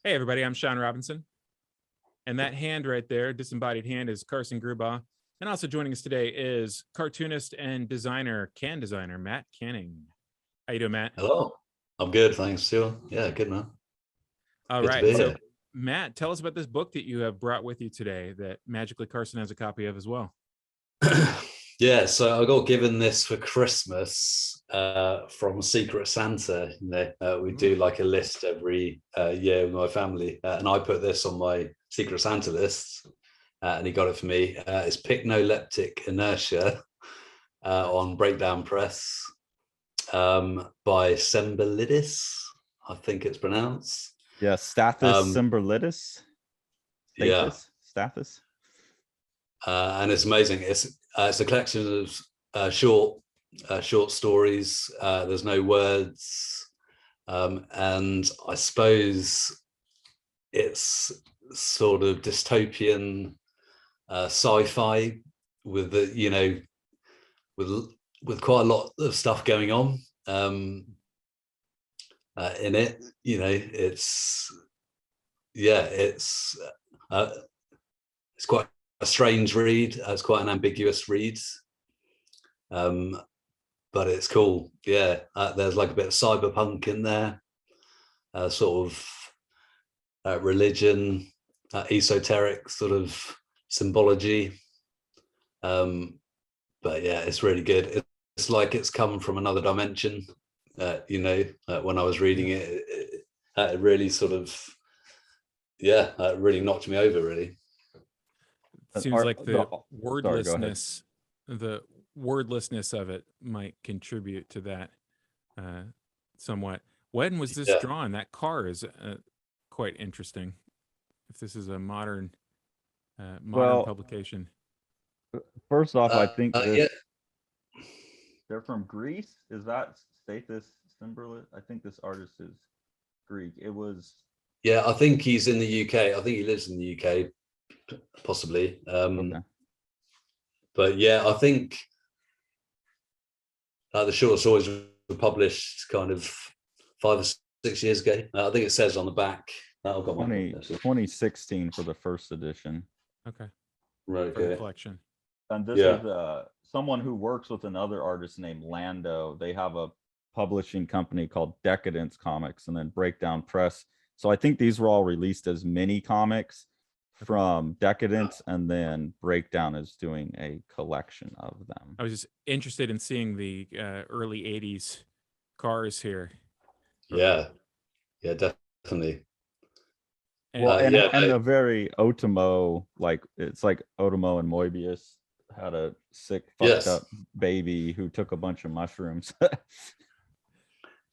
Hey, everybody, I'm Sean Robinson. And that hand right there, disembodied hand, is Carson Grubaugh. And also joining us today is cartoonist and can designer, Matt Canning. How you doing, Matt? Hello. I'm good, thanks, Stuart. Yeah, good, man. All Good to right. be So, here. Matt, tell us about this book that you have brought with you today that magically Carson has a copy of as well. Yeah, so I got given this for Christmas from Secret Santa. We do like a list every year with my family, and I put this on my Secret Santa list, and he got it for me. It's Picnoleptic Inertia on Breakdown Press by Tsemberlidis, I think it's pronounced. Yeah, Stathis Tsemberlidis. Stathis. And it's amazing. It's a collection of short stories. There's no words, and I suppose it's sort of dystopian sci-fi with with quite a lot of stuff going on in it. It's quite a strange read. It's quite an ambiguous read, but it's cool. There's like a bit of cyberpunk in there, sort of religion, esoteric sort of symbology, but yeah, it's really good. It's like it's come from another dimension. When I was reading it, it really sort of really knocked me over, really. Seems like the wordlessness of it might contribute to that somewhat. When was this drawn? That car is quite interesting. If this is a modern publication. First off, I think they're from Greece. Is that Stathis Tsemberlidis? I think this artist is Greek. It was. Yeah, I think he's in the UK. I think he lives in the UK. Possibly, Okay. But yeah, I think the short stories were published kind of 5 or 6 years ago. I think it says on the back. I've got 2016 for the first edition. Okay, right. For the collection. And this is someone who works with another artist named Lando. They have a publishing company called Decadence Comics, and then Breakdown Press. So I think these were all released as mini comics from Decadence, and then Breakdown is doing a collection of them. I was just interested in seeing the early 80s cars here. Yeah, definitely. And a very Otomo, like it's like Otomo and Moebius had a sick, fucked up baby who took a bunch of mushrooms.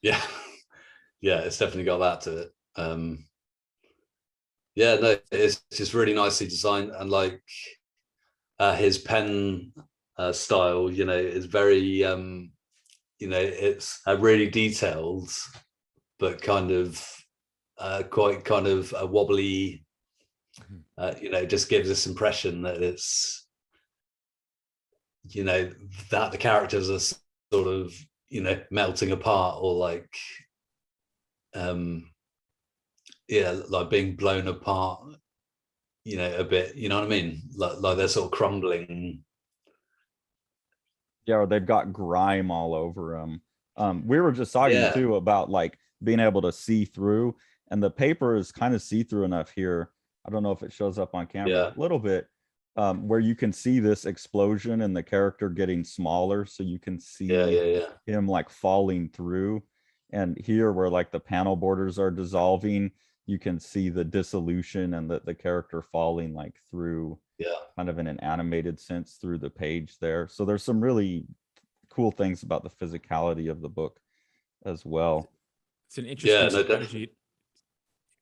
Yeah, it's definitely got that to it. It's just really nicely designed, and like his pen style, is very, it's really detailed, but kind of quite kind of a wobbly. Just gives this impression that it's, that the characters are sort of, melting apart, or like, like being blown apart, a bit, you know what I mean? Like they're sort of crumbling. Yeah, or they've got grime all over them. We were just talking too about like being able to see through, and the paper is kind of see-through enough here. I don't know if it shows up on camera a little bit, where you can see this explosion and the character getting smaller, so you can see him like falling through. And here, where like the panel borders are dissolving, you can see the dissolution and the character falling like through, kind of in an animated sense through the page there. So there's some really cool things about the physicality of the book as well. It's an interesting strategy.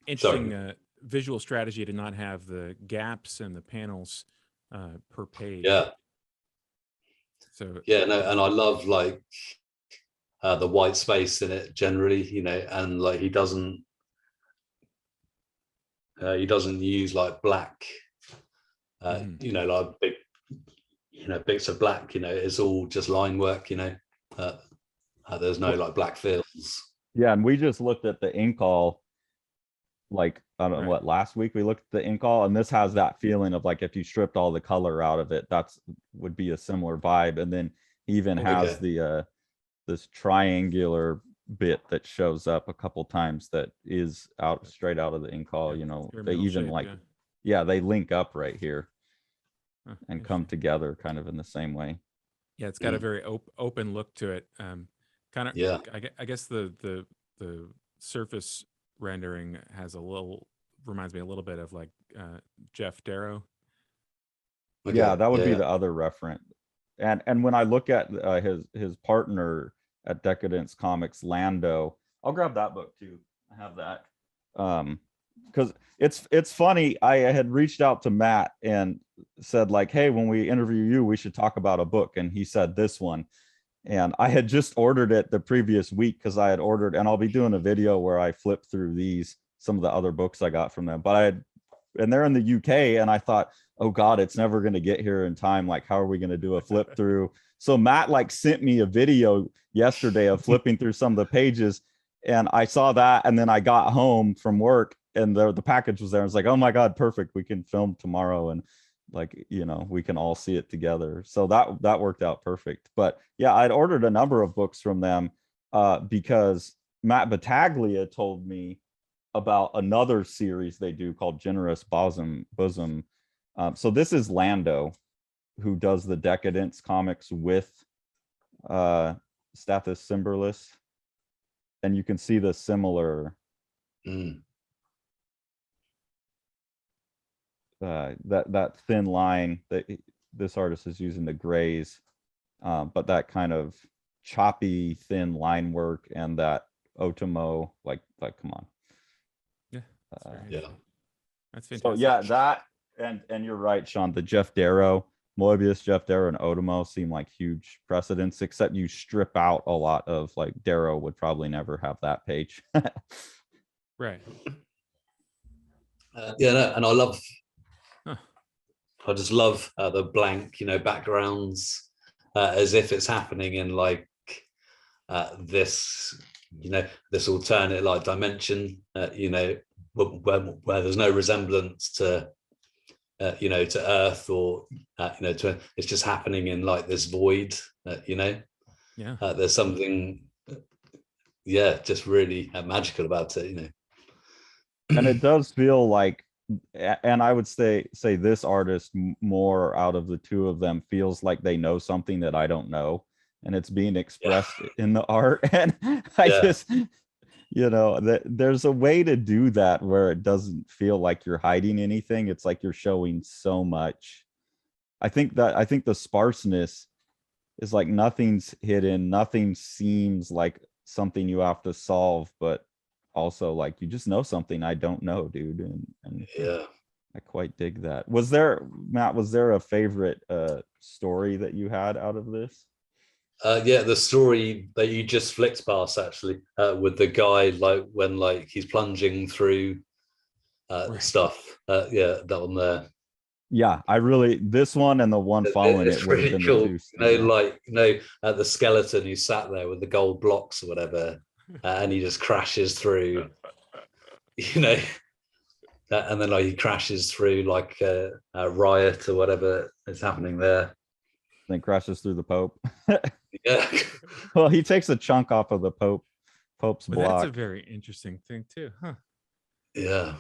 Interesting visual strategy to not have the gaps and the panels per page. So and I love like the white space in it generally, and like he doesn't use like black, like big, bits of black. It's all just line work. There's no like black fills. Yeah, and we just looked at the ink all like I don't know what, last week we looked at the ink all, and this has that feeling of like if you stripped all the color out of it, that's would be a similar vibe. And then he even has the this triangular bit that shows up a couple times that is out straight out of the ink all. You know, they even shape, like they link up right here and come together kind of in the same way. Yeah, it's got a very open look to it. Kind of, I guess the surface rendering has reminds me a little bit of like Jeff Darrow. Yeah, that would be the other reference. And when I look at his partner at Decadence Comics, Lando, I'll grab that book too. I have that. Because it's funny, I had reached out to Matt and said like, hey, when we interview you, we should talk about a book. And he said this one. And I had just ordered it the previous week because I had ordered, and I'll be doing a video where I flip through some of the other books I got from them. But and they're in the UK, and I thought, oh God, it's never going to get here in time. Like, how are we going to do a flip through? So Matt like sent me a video yesterday of flipping through some of the pages, and I saw that, and then I got home from work and the package was there. I was like, oh my God, perfect. We can film tomorrow and like, you know, we can all see it together. So that worked out perfect. But yeah, I'd ordered a number of books from them because Matt Battaglia told me about another series they do called Generous Bosom. So this is Lando, who does the Decadence comics with Stathis Tsemberlidis, and you can see the similar that thin line that this artist is using the grays, but that kind of choppy thin line work and that Otomo, like come on. That's fantastic. So yeah, that and you're right, Sean, the Jeff Darrow, Moebius, Jeff Darrow, and Otomo seem like huge precedents, except you strip out a lot of, like, Darrow would probably never have that page. Right. And I just love the blank, backgrounds, as if it's happening in like this, this alternate like dimension, where there's no resemblance to, to Earth or, it's just happening in like this void, there's something, just really magical about it, And it does feel like, and I would say this artist more out of the two of them feels like they know something that I don't know, and it's being expressed in the art. And I just, that there's a way to do that where it doesn't feel like you're hiding anything. It's like you're showing so much. I think the sparseness is like nothing's hidden, nothing seems like something you have to solve, but also like you just know something I don't know, dude. And I quite dig that. Matt, was there a favorite story that you had out of this? The story that you just flicked past, actually, with the guy, like when like he's plunging through stuff. That one there. Yeah, this one and the one following it would have been cool. The two. The skeleton who sat there with the gold blocks or whatever, and he just crashes through, and then like he crashes through like a riot or whatever is happening there. Then crashes through the Pope. Yeah. Well, he takes a chunk off of the Pope's block. That's a very interesting thing too, huh? Yeah.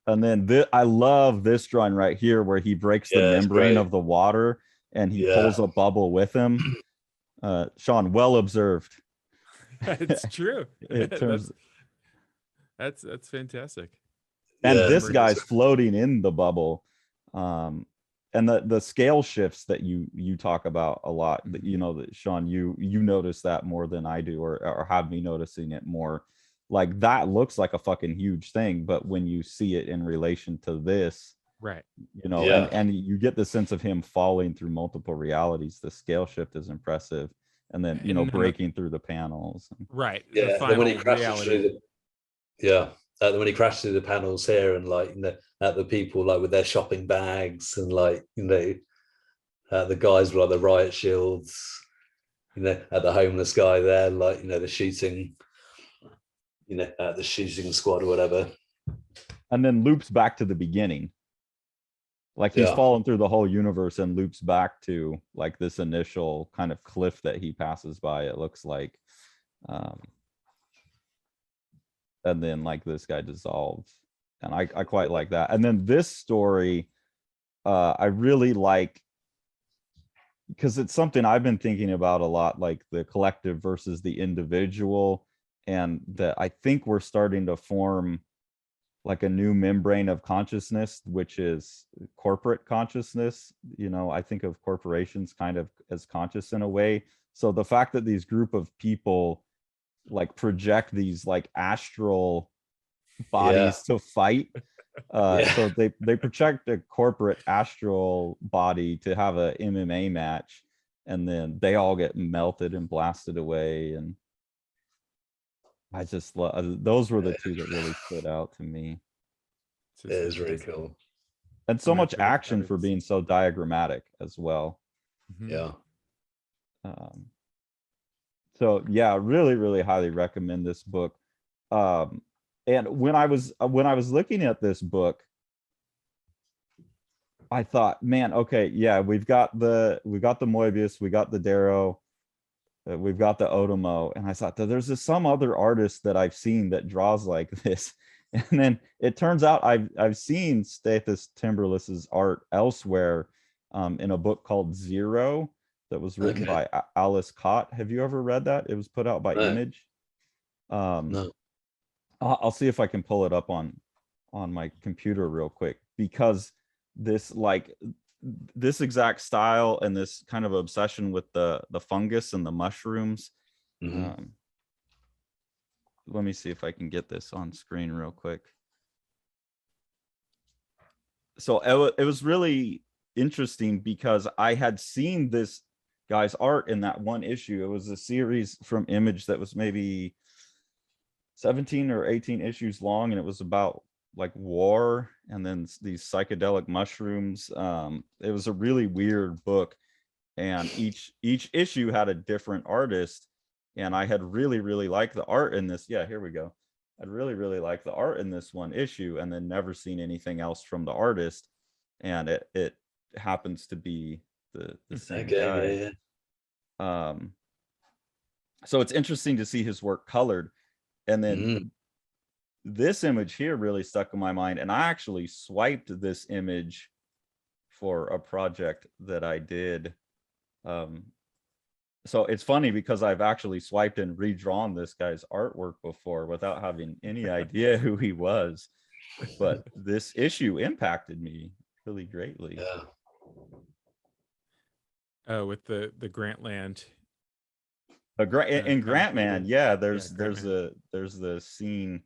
And then I love this drawing right here where he breaks the membrane of the water and he pulls a bubble with him. Sean, well observed. It's true. That's fantastic. And this guy's floating in the bubble. And the scale shifts that you talk about a lot, that that Sean, you notice that more than I do, or have me noticing it more. Like that looks like a fucking huge thing, but when you see it in relation to this, right, and you get the sense of him falling through multiple realities, the scale shift is impressive. And then breaking through the panels, right? Yeah, the when he crashes through when he crashes through the panels here, and like the people like with their shopping bags, and like the guys with like the riot shields, at the homeless guy there, like the shooting, the shooting squad or whatever. And then loops back to the beginning. Like he's fallen through the whole universe and loops back to like this initial kind of cliff that he passes by, it looks like. And then like this guy dissolves. And I quite like that. And then this story, I really like, because it's something I've been thinking about a lot, like the collective versus the individual. And that I think we're starting to form like a new membrane of consciousness, which is corporate consciousness. I think of corporations kind of as conscious in a way. So the fact that these group of people like project these like astral bodies to fight. So they project a corporate astral body to have a MMA match, and then they all get melted and blasted away. And I just love, those were the two that really stood out to me. It is really cool. And so much action for being so diagrammatic as well. Yeah. So yeah, really, really highly recommend this book. And when I was looking at this book, I thought, man, okay, yeah, we've got the Moebius, we got the Darrow, we've got the Otomo, and I thought that there's some other artist that I've seen that draws like this. And then it turns out I've seen Stathis Tsemberlidis' art elsewhere, in a book called Zero that was written by Alice Cott. Have you ever read that? It was put out by Image. No. I'll see if I can pull it up on my computer real quick, because this exact style and this kind of obsession with the fungus and the mushrooms. Let me see if I can get this on screen real quick. So it was really interesting because I had seen this guy's art in that one issue. It was a series from Image that was maybe 17 or 18 issues long, and it was about like war and then these psychedelic mushrooms. It was a really weird book, and each issue had a different artist, and I had really liked the art in this. Yeah, here we go. I'd really liked the art in this one issue, and then never seen anything else from the artist, and it happens to be the same guy. So it's interesting to see his work colored. And then this image here really stuck in my mind, and I actually swiped this image for a project that I did. So it's funny because I've actually swiped and redrawn this guy's artwork before without having any idea who he was, but this issue impacted me really greatly. With the Grantland. In Grantman, yeah, there's the scene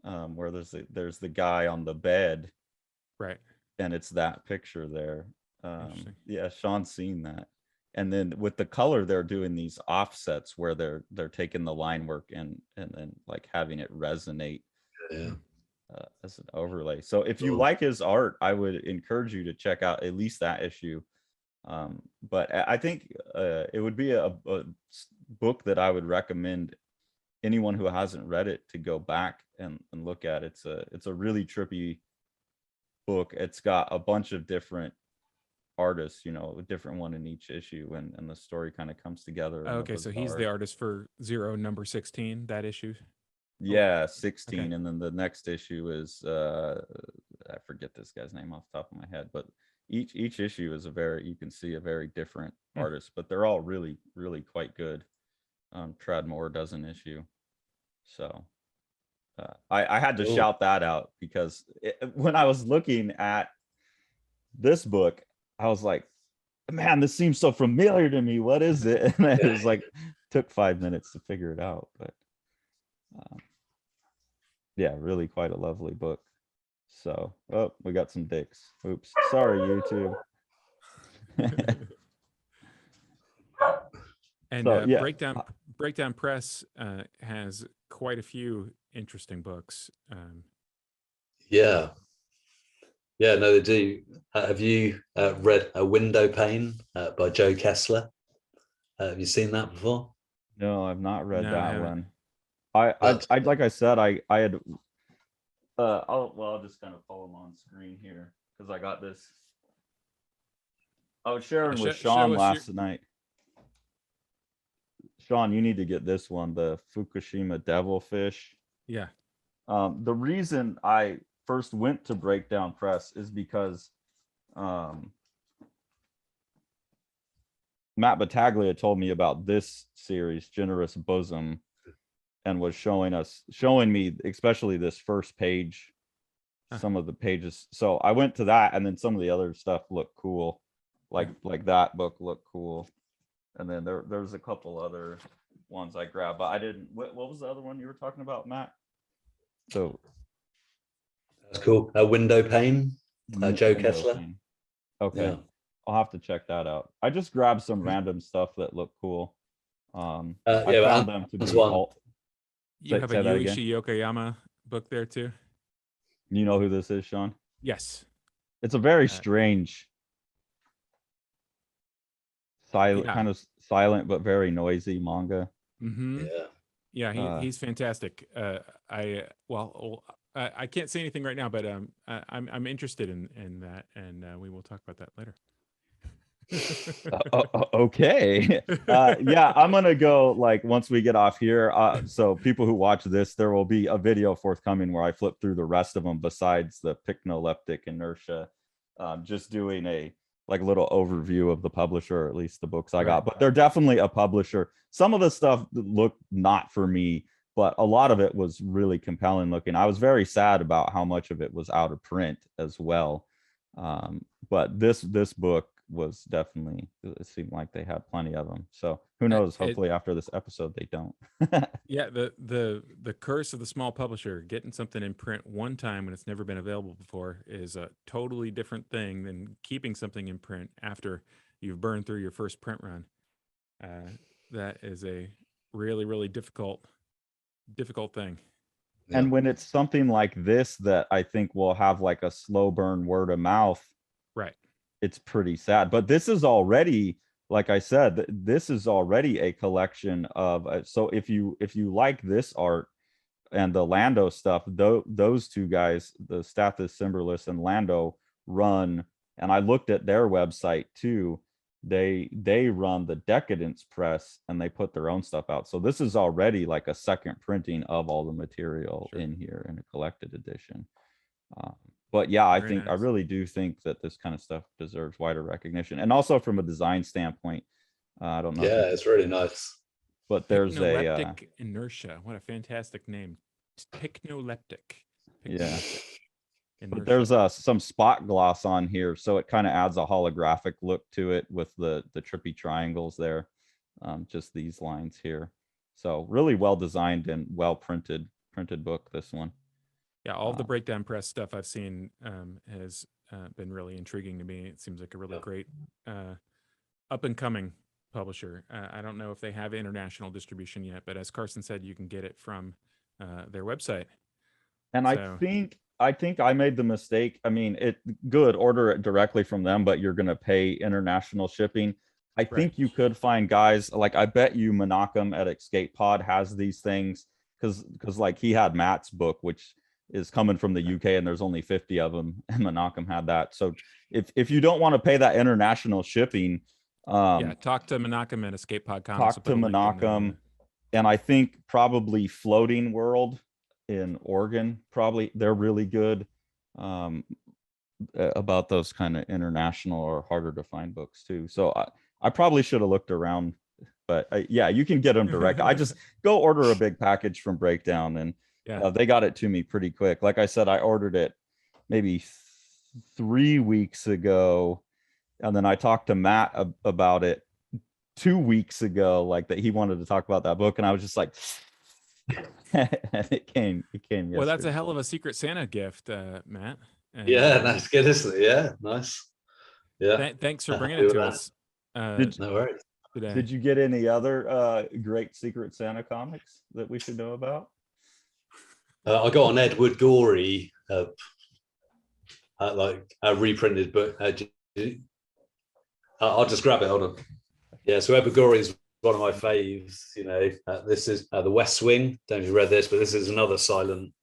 where there's the guy on the bed, right, and it's that picture there. Yeah, Sean's seen that. And then with the color, they're doing these offsets where they're taking the line work and then like having it resonate as an overlay. So if you like his art, I would encourage you to check out at least that issue. But I think it would be a book that I would recommend anyone who hasn't read it to go back and look at. It's a really trippy book. It's got a bunch of different artists, a different one in each issue, and the story kind of comes together. Okay, so he's the artist for Zero number 16, that issue. Yeah, 16. Okay. And then the next issue is I forget this guy's name off the top of my head, but each issue is you can see a very different artist, but they're all really quite good. Tradmore does an issue, so I had to shout that out, because when I was looking at this book, I was like, man, this seems so familiar to me. What is it? And it was like, took 5 minutes to figure it out, but yeah, really quite a lovely book. So, we got some dicks. Oops, sorry, YouTube. And Breakdown Press has quite a few interesting books. No, they do. Have you read A Window Pane by Joe Kessler? Have you seen that before? No, I've not read that one. I like I said, I had I'll just kind of follow them on screen here because I got this. I was sharing with Sean last night. Sean, you need to get this one, the Fukushima Devilfish. Yeah. The reason I first went to Breakdown Press is because Matt Battaglia told me about this series, Generous Bosom, and was showing me especially this first page, some of the pages. So I went to that, and then some of the other stuff looked cool, like that book looked cool, and then there's a couple other ones I grabbed, but I didn't. What was the other one you were talking about, Matt? So that's cool. A Window Pane, Joe Kessler. Pane. Okay. Yeah. I'll have to check that out. I just grabbed some random stuff that looked cool. I found them to be alt. You have a Yuichi Yokoyama book there too. You know who this is, Sean? Yes. It's a very strange, kind of silent but very noisy manga. Mm-hmm. Yeah, he's fantastic. I can't say anything right now, but I'm interested in that, and we will talk about that later. Okay. Yeah, I'm gonna go like once we get off here. So people who watch this, there will be a video forthcoming where I flip through the rest of them besides the Picnoleptic Inertia, just doing a like little overview of the publisher, or at least the books I got. But they're definitely a publisher. Some of the stuff looked not for me, but a lot of it was really compelling looking. I was very sad about how much of it was out of print as well. But this book was definitely, it seemed like they had plenty of them. So who knows? Hopefully after this episode they don't. Yeah, the curse of the small publisher, getting something in print one time when it's never been available before is a totally different thing than keeping something in print after you've burned through your first print run. That is a really, really difficult thing. And when it's something like this that I think will have like a slow burn word of mouth, right, it's pretty sad. But this is already, like I said, this is already a collection of, so if you like this art and the Lando stuff, those two guys, the Stathis Tsemberlidis and Lando, run, and I looked at their website too, they run the Decadence press and they put their own stuff out. So this is already like a second printing of all the material in here in a collected edition. But yeah, I really do think that this kind of stuff deserves wider recognition, and also from a design standpoint. I don't know. Yeah, it's really nice. But there's Picnoleptic Inertia. What a fantastic name! Picnoleptic. Yeah. But there's some spot gloss on here, so it kind of adds a holographic look to it with the trippy triangles there. Just these lines here. So really well designed and well printed book, this one. Yeah, all of the Breakdown Press stuff I've seen has been really intriguing to me. It seems like a really great up and coming publisher. I don't know if they have international distribution yet, but as Carson said, you can get it from their website. And so, I think I made the mistake. I mean, order it directly from them, but you're going to pay international shipping. I think you could find guys like, I bet you Menachem at Escape Pod has these things, because like he had Matt's book, which is coming from the UK, and there's only 50 of them, and Menachem had that. So if you don't want to pay that international shipping, talk to Menachem at Escape Pod Comics. Talk to Menachem, and I think probably Floating World in Oregon, probably they're really good about those kind of international or harder to find books too. So I probably should have looked around, but yeah, you can get them direct. I just go order a big package from Breakdown, and they got it to me pretty quick. Like I said, I ordered it maybe 3 weeks ago, and then I talked to Matt about it 2 weeks ago, like that he wanted to talk about that book, and I was just like, it came yesterday. Well, that's a hell of a Secret Santa gift, Matt. And, that's good, isn't it? Yeah, nice. Yeah, thanks for bringing it to us. No worries. Today. Did you get any other great Secret Santa comics that we should know about? I got an Edward Gorey reprinted book. I'll just grab it. Hold on. Yeah, so Edward Gorey's one of my faves. This is The West Wing. Don't know if you read this, but this is another silent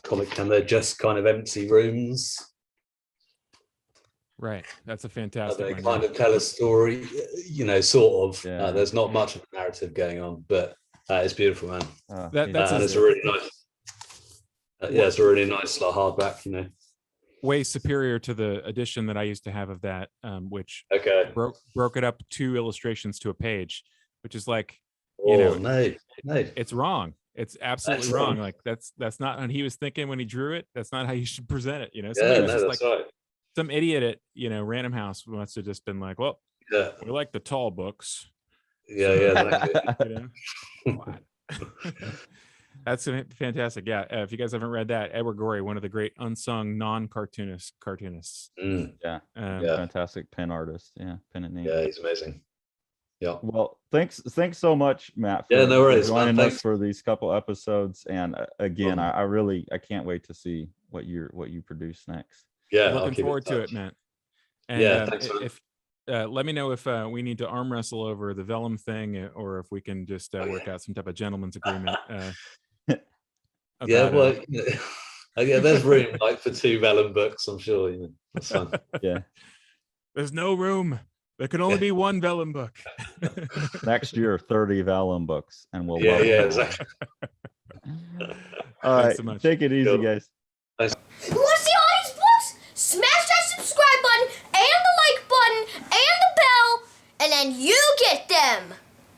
comic, and they're just kind of empty rooms. Right, that's a fantastic They one. kind of tell a story, sort of. Yeah. There's not much of a narrative going on, but it's beautiful, man. That's a really nice. It's a really nice hardback. Way superior to the edition that I used to have of that, which broke it up 2 illustrations to a page, which is like, no, it's wrong. It's absolutely wrong. Like that's not what he was thinking when he drew it. That's not how you should present it. That's right. Some idiot at Random House must have just been like, well, we like the tall books. That's fantastic. Yeah, if you guys haven't read that, Edward Gorey, one of the great unsung non-cartoonists. Fantastic pen artist. Pen and name. Yeah, he's amazing. Yeah. Well, thanks so much, Matt, for no worries, joining us for these couple episodes. And again, I can't wait to see what you produce next. Yeah, looking forward to it, Matt. And thanks, if let me know if we need to arm wrestle over the vellum thing, or if we can just work out some type of gentleman's agreement. There's room for 2 vellum books, I'm sure. That's fun. Yeah. There's no room. There can only be 1 vellum book. Next year, 30 vellum books, and we'll exactly. All right, so take it easy, guys. Thanks. You want to see all these books? Smash that subscribe button and the like button and the bell, and then you get them.